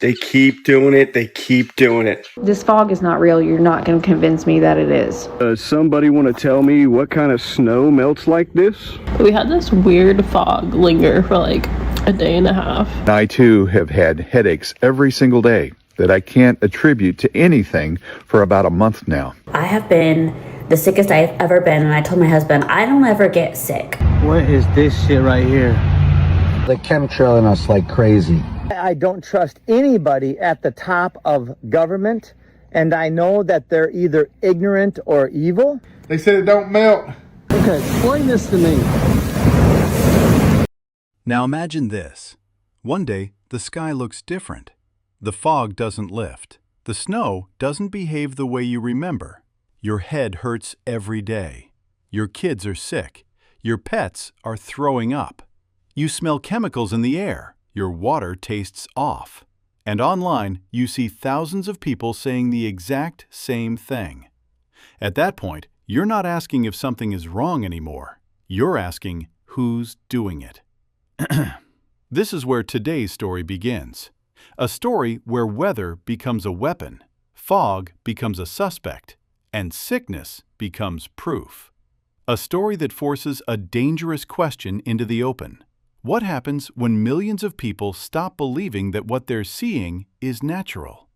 They keep doing it. They keep doing it. This fog is not real. You're not going to convince me that it is. Does somebody want to tell me what kind of snow melts like this? We had this weird fog linger for like a day and a half. I too have had headaches every single day that I can't attribute to anything for about a month now. I have been the sickest I've ever been, and I told my husband, I don't ever get sick. What is this shit right here? They're chemtrailing us like crazy. I don't trust anybody at the top of government, and I know that they're either ignorant or evil. They said it don't melt. Okay, explain this to me. Now imagine this. One day, the sky looks different. The fog doesn't lift. The snow doesn't behave the way you remember. Your head hurts every day. Your kids are sick. Your pets are throwing up. You smell chemicals in the air. Your water tastes off. And online, you see thousands of people saying the exact same thing. At that point, you're not asking if something is wrong anymore. You're asking who's doing it. This is where today's story begins. A story where weather becomes a weapon, fog becomes a suspect, and sickness becomes proof. A story that forces a dangerous question into the open. What happens when millions of people stop believing that what they're seeing is natural?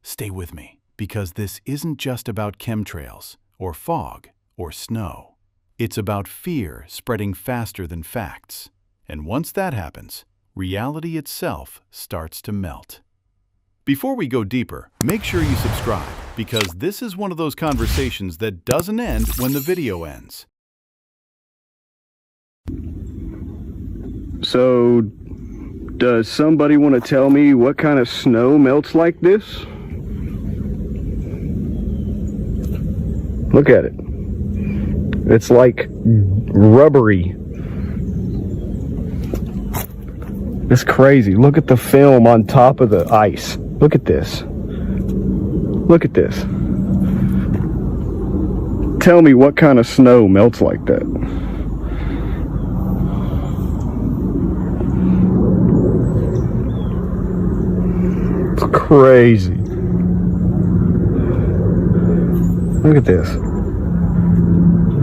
Stay with me, because this isn't just about chemtrails, or fog, or snow. It's about fear spreading faster than facts. And once that happens, reality itself starts to melt. Before we go deeper, make sure you subscribe, because this is one of those conversations that doesn't end when the video ends. So, does somebody want to tell me what kind of snow melts like this? Look at it. It's like rubbery. It's crazy. Look at the film on top of the ice. Look at this. Look at this. Tell me what kind of snow melts like that. It's crazy. Look at this.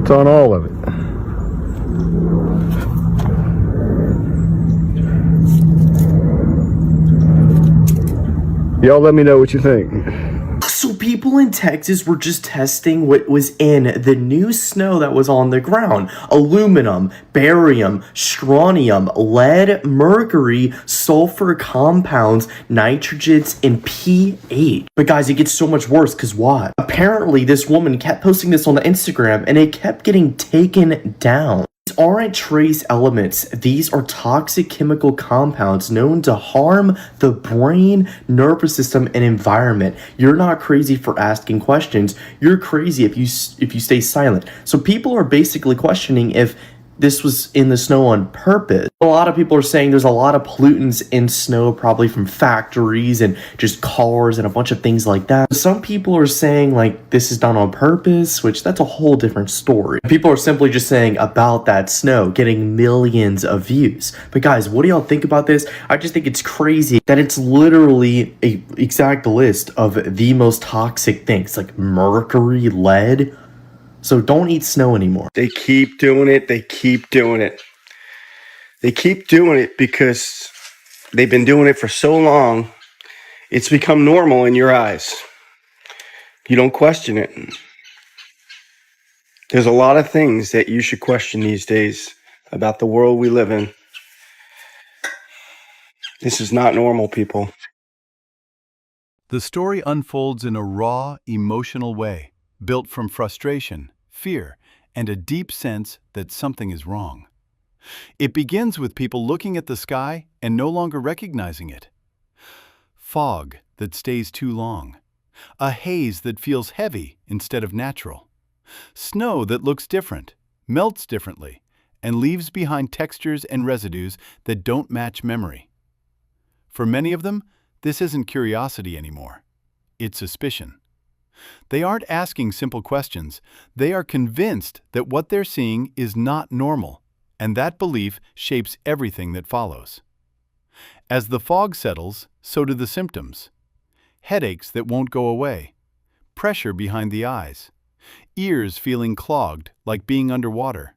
It's on all of it. Y'all let me know what you think. So people in Texas were just testing what was in the new snow that was on the ground. Aluminum, barium, strontium, lead, mercury, sulfur compounds, nitrogens, and pH. But guys, it gets so much worse, because what? Apparently, this woman kept posting this on the Instagram, and it kept getting taken down. These aren't trace elements. These are toxic chemical compounds known to harm the brain, nervous system, and environment. You're not crazy for asking questions. You're crazy if you stay silent. So people are basically questioning if this was in the snow on purpose. A lot of people are saying there's a lot of pollutants in snow, probably from factories and just cars and a bunch of things like that. Some people are saying like this is done on purpose, which that's a whole different story. People are simply just saying about that snow getting millions of views. But guys, what do y'all think about this? I just think it's crazy that it's literally an exact list of the most toxic things like mercury, lead. So don't eat snow anymore. They keep doing it. They keep doing it. They keep doing it because they've been doing it for so long. It's become normal in your eyes. You don't question it. There's a lot of things that you should question these days about the world we live in. This is not normal, people. The story unfolds in a raw, emotional way, built from frustration, fear, and a deep sense that something is wrong. It begins with people looking at the sky and no longer recognizing it. Fog that stays too long. A haze that feels heavy instead of natural. Snow that looks different, melts differently, and leaves behind textures and residues that don't match memory. For many of them, this isn't curiosity anymore. It's suspicion. They aren't asking simple questions. They are convinced that what they're seeing is not normal, and that belief shapes everything that follows. As the fog settles, so do the symptoms. Headaches that won't go away, pressure behind the eyes, ears feeling clogged like being underwater,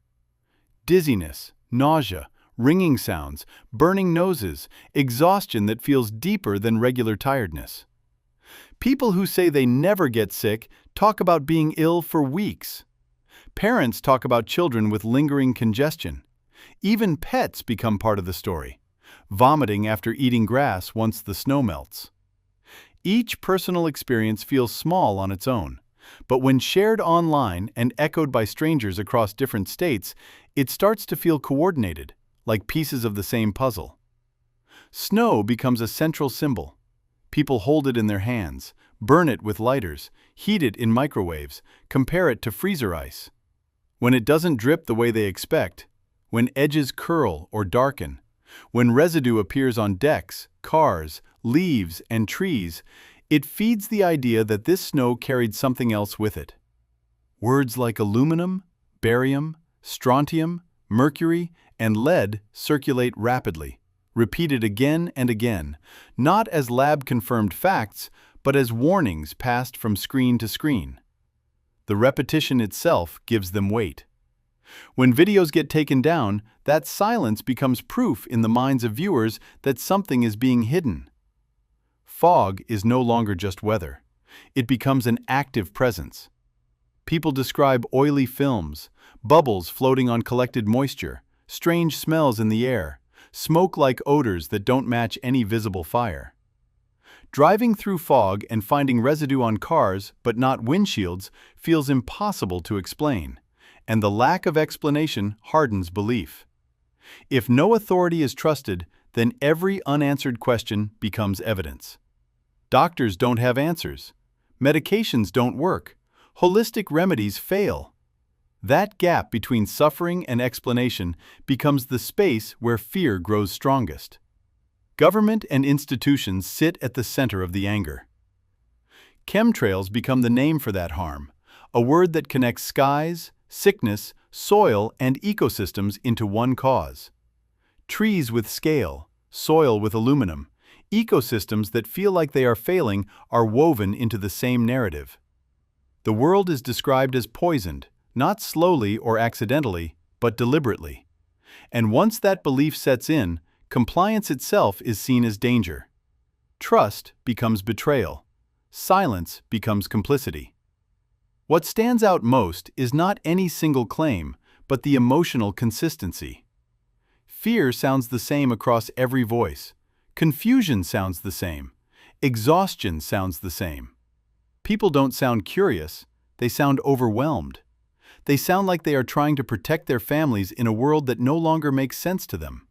dizziness, nausea, ringing sounds, burning noses, exhaustion that feels deeper than regular tiredness. People who say they never get sick talk about being ill for weeks. Parents talk about children with lingering congestion. Even pets become part of the story, vomiting after eating grass once the snow melts. Each personal experience feels small on its own, but when shared online and echoed by strangers across different states, it starts to feel coordinated, like pieces of the same puzzle. Snow becomes a central symbol. People hold it in their hands, burn it with lighters, heat it in microwaves, compare it to freezer ice. When it doesn't drip the way they expect, when edges curl or darken, when residue appears on decks, cars, leaves, and trees, it feeds the idea that this snow carried something else with it. Words like aluminum, barium, strontium, mercury, and lead circulate rapidly, repeated again and again, not as lab-confirmed facts, but as warnings passed from screen to screen. The repetition itself gives them weight. When videos get taken down, that silence becomes proof in the minds of viewers that something is being hidden. Fog is no longer just weather. It becomes an active presence. People describe oily films, bubbles floating on collected moisture, strange smells in the air, smoke-like odors that don't match any visible fire. Driving through fog and finding residue on cars but not windshields feels impossible to explain, and the lack of explanation hardens belief. If no authority is trusted, then every unanswered question becomes evidence. Doctors don't have answers. Medications don't work. Holistic remedies fail. That gap between suffering and explanation becomes the space where fear grows strongest. Government and institutions sit at the center of the anger. Chemtrails become the name for that harm, a word that connects skies, sickness, soil, and ecosystems into one cause. Trees with scale, soil with aluminum, ecosystems that feel like they are failing are woven into the same narrative. The world is described as poisoned, not slowly or accidentally, but deliberately. And once that belief sets in, compliance itself is seen as danger. Trust becomes betrayal. Silence becomes complicity. What stands out most is not any single claim, but the emotional consistency. Fear sounds the same across every voice. Confusion sounds the same. Exhaustion sounds the same. People don't sound curious, they sound overwhelmed. They sound like they are trying to protect their families in a world that no longer makes sense to them.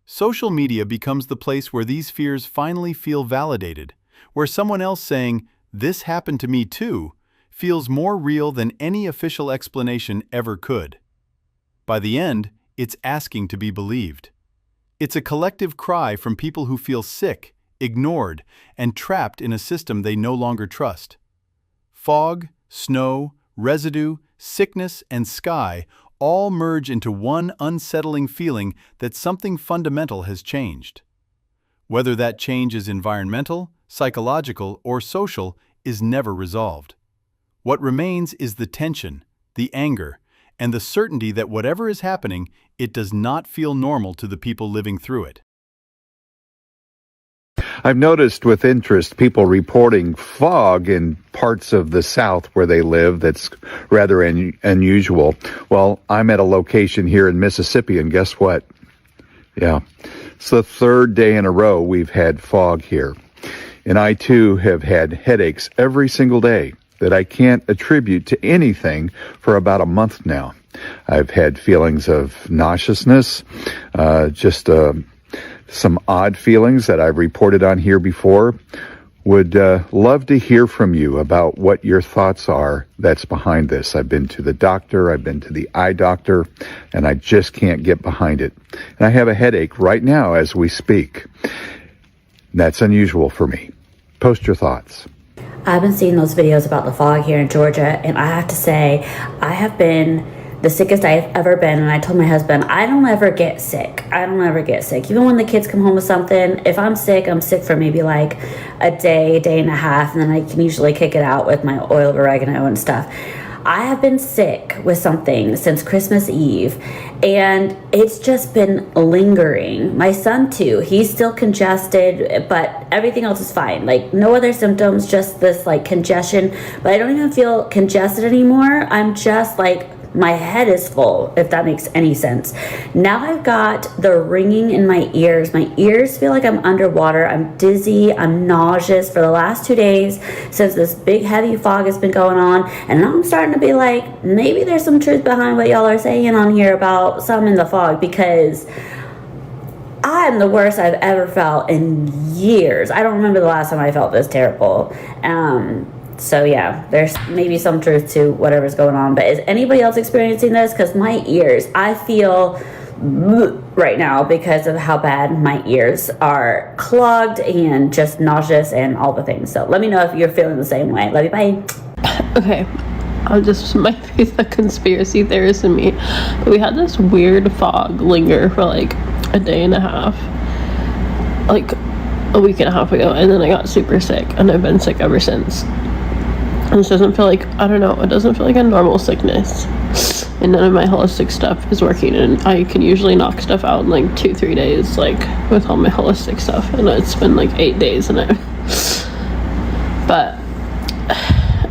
Social media becomes the place where these fears finally feel validated, where someone else saying, "This happened to me too," feels more real than any official explanation ever could. By the end, it's asking to be believed. It's a collective cry from people who feel sick, ignored, and trapped in a system they no longer trust. Fog, snow, residue, sickness, and sky all merge into one unsettling feeling that something fundamental has changed. Whether that change is environmental, psychological, or social is never resolved. What remains is the tension, the anger, and the certainty that whatever is happening, it does not feel normal to the people living through it. I've noticed with interest people reporting fog in parts of the South where they live that's rather unusual. Well, I'm at a location here in Mississippi, and guess what? Yeah, it's the third day in a row we've had fog here. And I, too, have had headaches every single day that I can't attribute to anything for about a month now. I've had feelings of nauseousness, some odd feelings that I've reported on here before. Would love to hear from you about what your thoughts are that's behind this. I've been to the doctor, I've been to the eye doctor, and I just can't get behind it. And I have a headache right now as we speak. That's unusual for me. Post your thoughts. I've been seeing those videos about the fog here in Georgia, and I have to say, I have been the sickest I've ever been. And I told my husband, I don't ever get sick. I don't ever get sick. Even when the kids come home with something, if I'm sick for maybe like a day and a half, and then I can usually kick it out with my oil of oregano and stuff. I have been sick with something since Christmas Eve, and it's just been lingering. My son too, he's still congested, but everything else is fine. Like no other symptoms, just this like congestion, but I don't even feel congested anymore. I'm just like, my head is full, if that makes any sense. Now I've got the ringing in my ears. My ears feel like I'm underwater. I'm dizzy. I'm nauseous for the last 2 days since this big heavy fog has been going on. And now I'm starting to be like, maybe there's some truth behind what y'all are saying on here about some in the fog, because I'm the worst I've ever felt in years. I don't remember the last time I felt this terrible. So yeah, there's maybe some truth to whatever's going on. But is anybody else experiencing this? Because my ears, I feel right now because of how bad my ears are clogged and just nauseous and all the things. So let me know if you're feeling the same way. Love you, bye. Okay, I'll just might be the conspiracy theorist in me. But we had this weird fog linger for like a day and a half, like a week and a half ago, and then I got super sick, and I've been sick ever since. And this doesn't feel like, I don't know, it doesn't feel like a normal sickness. And none of my holistic stuff is working, and I can usually knock stuff out in like 2-3 days, like with all my holistic stuff. And it's been like 8 days, and but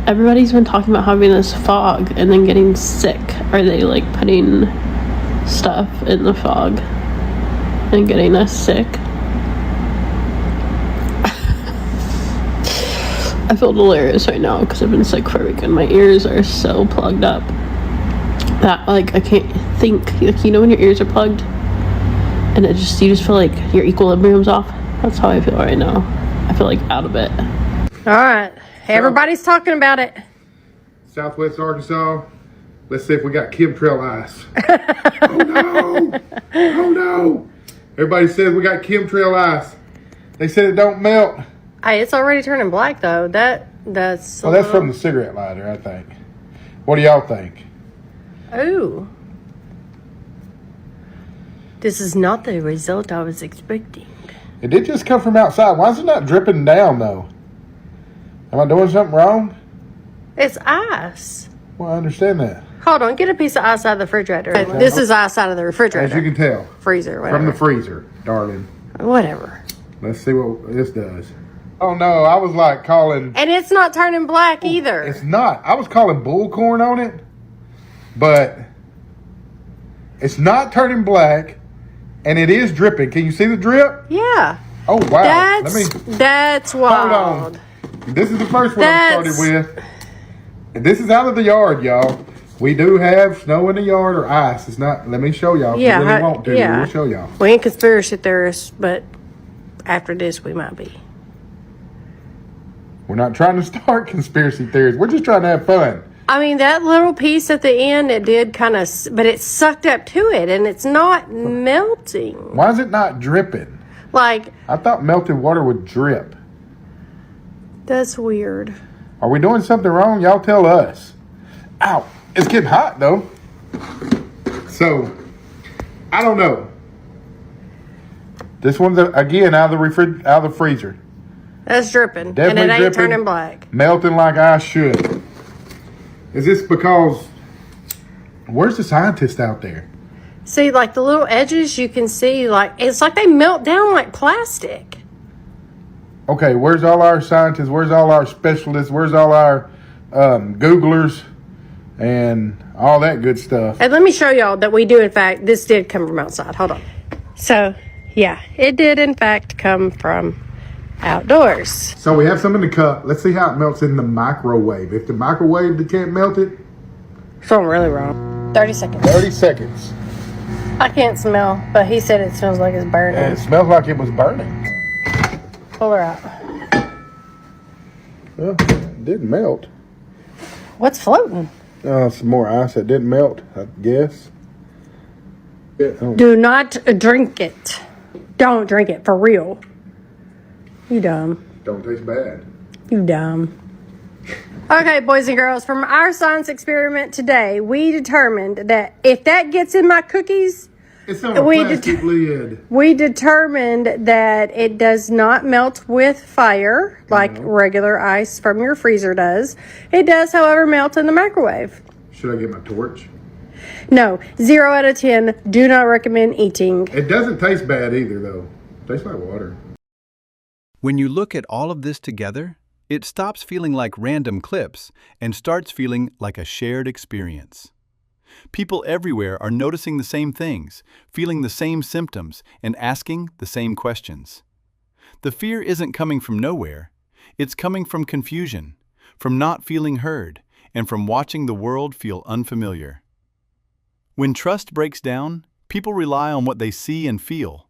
everybody's been talking about having this fog and then getting sick. Are they like putting stuff in the fog and getting us sick? I feel delirious right now because I've been sick for a week, and my ears are so plugged up that like I can't think. Like, you know when your ears are plugged and you just feel like your equilibrium's off? That's how I feel right now. I feel like out of it. All right, everybody's talking about it. Southwest Arkansas. Let's see if we got chemtrail ice. Oh no! Oh no! Everybody says we got chemtrail ice. They said it don't melt. Hey, it's already turning black though. That's. Well, that's from the cigarette lighter, I think. What do y'all think? Ooh. This is not the result I was expecting. It did just come from outside. Why is it not dripping down though? Am I doing something wrong? It's ice. Well, I understand that. Hold on, get a piece of ice out of the refrigerator. Okay. This is ice out of the refrigerator. As you can tell. Freezer, whatever. From the freezer, darling. Whatever. Let's see what this does. Oh no, I was like calling... And it's not turning black either. It's not. I was calling bullcorn on it, but it's not turning black, and it is dripping. Can you see the drip? Yeah. Oh wow. That's wild. Hold on. This is the first one I started with. And this is out of the yard, y'all. We do have snow in the yard or ice. It's not... Let me show y'all. Yeah, we really want to. yeah. We'll show y'all. We ain't conspiracy theorists, but after this we might be. We're not trying to start conspiracy theories. We're just trying to have fun. I mean, that little piece at the end, it did kind of, but it sucked up to it, and it's not melting. Why is it not dripping? Like, I thought melted water would drip. That's weird. Are we doing something wrong? Y'all tell us. Ow. It's getting hot, though. So, I don't know. This one's, again, out of the freezer. That's dripping. Definitely and it ain't dripping, turning black. Melting like I should. Is this because... Where's the scientist out there? See, like the little edges, you can see, like, it's like they melt down like plastic. Okay, where's all our scientists? Where's all our specialists? Where's all our Googlers and all that good stuff? And let me show y'all that we do, in fact, this did come from outside. Hold on. So, yeah, it did, in fact, come from outdoors. So we have some in the cup. Let's see how it melts in the microwave. If the microwave can't melt it... Something really wrong. 30 seconds. 30 seconds. I can't smell, but he said it smells like it's burning. And it smells like it was burning. Pull her out. Well, it didn't melt. What's floating? Some more ice that didn't melt, I guess. Yeah, Do not drink it. Don't drink it, for real. You dumb. Don't taste bad. You dumb. Okay, boys and girls, from our science experiment today, we determined that if that gets in my cookies, It's on a plastic lid. we determined that it does not melt with fire like regular ice from your freezer does. It does, however, melt in the microwave. Should I get my torch? No, 0 out of 10. Do not recommend eating. It doesn't taste bad either, though. It tastes like water. When you look at all of this together, it stops feeling like random clips and starts feeling like a shared experience. People everywhere are noticing the same things, feeling the same symptoms, and asking the same questions. The fear isn't coming from nowhere. It's coming from confusion, from not feeling heard, and from watching the world feel unfamiliar. When trust breaks down, people rely on what they see and feel,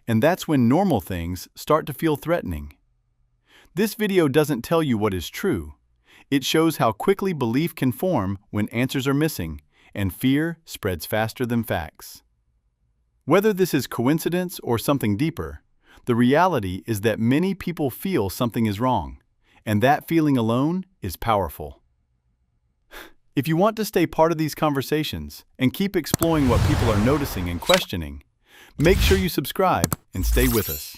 and that's when normal things start to feel threatening. This video doesn't tell you what is true. It shows how quickly belief can form when answers are missing, and fear spreads faster than facts. Whether this is coincidence or something deeper, the reality is that many people feel something is wrong, and that feeling alone is powerful. If you want to stay part of these conversations and keep exploring what people are noticing and questioning, make sure you subscribe and stay with us.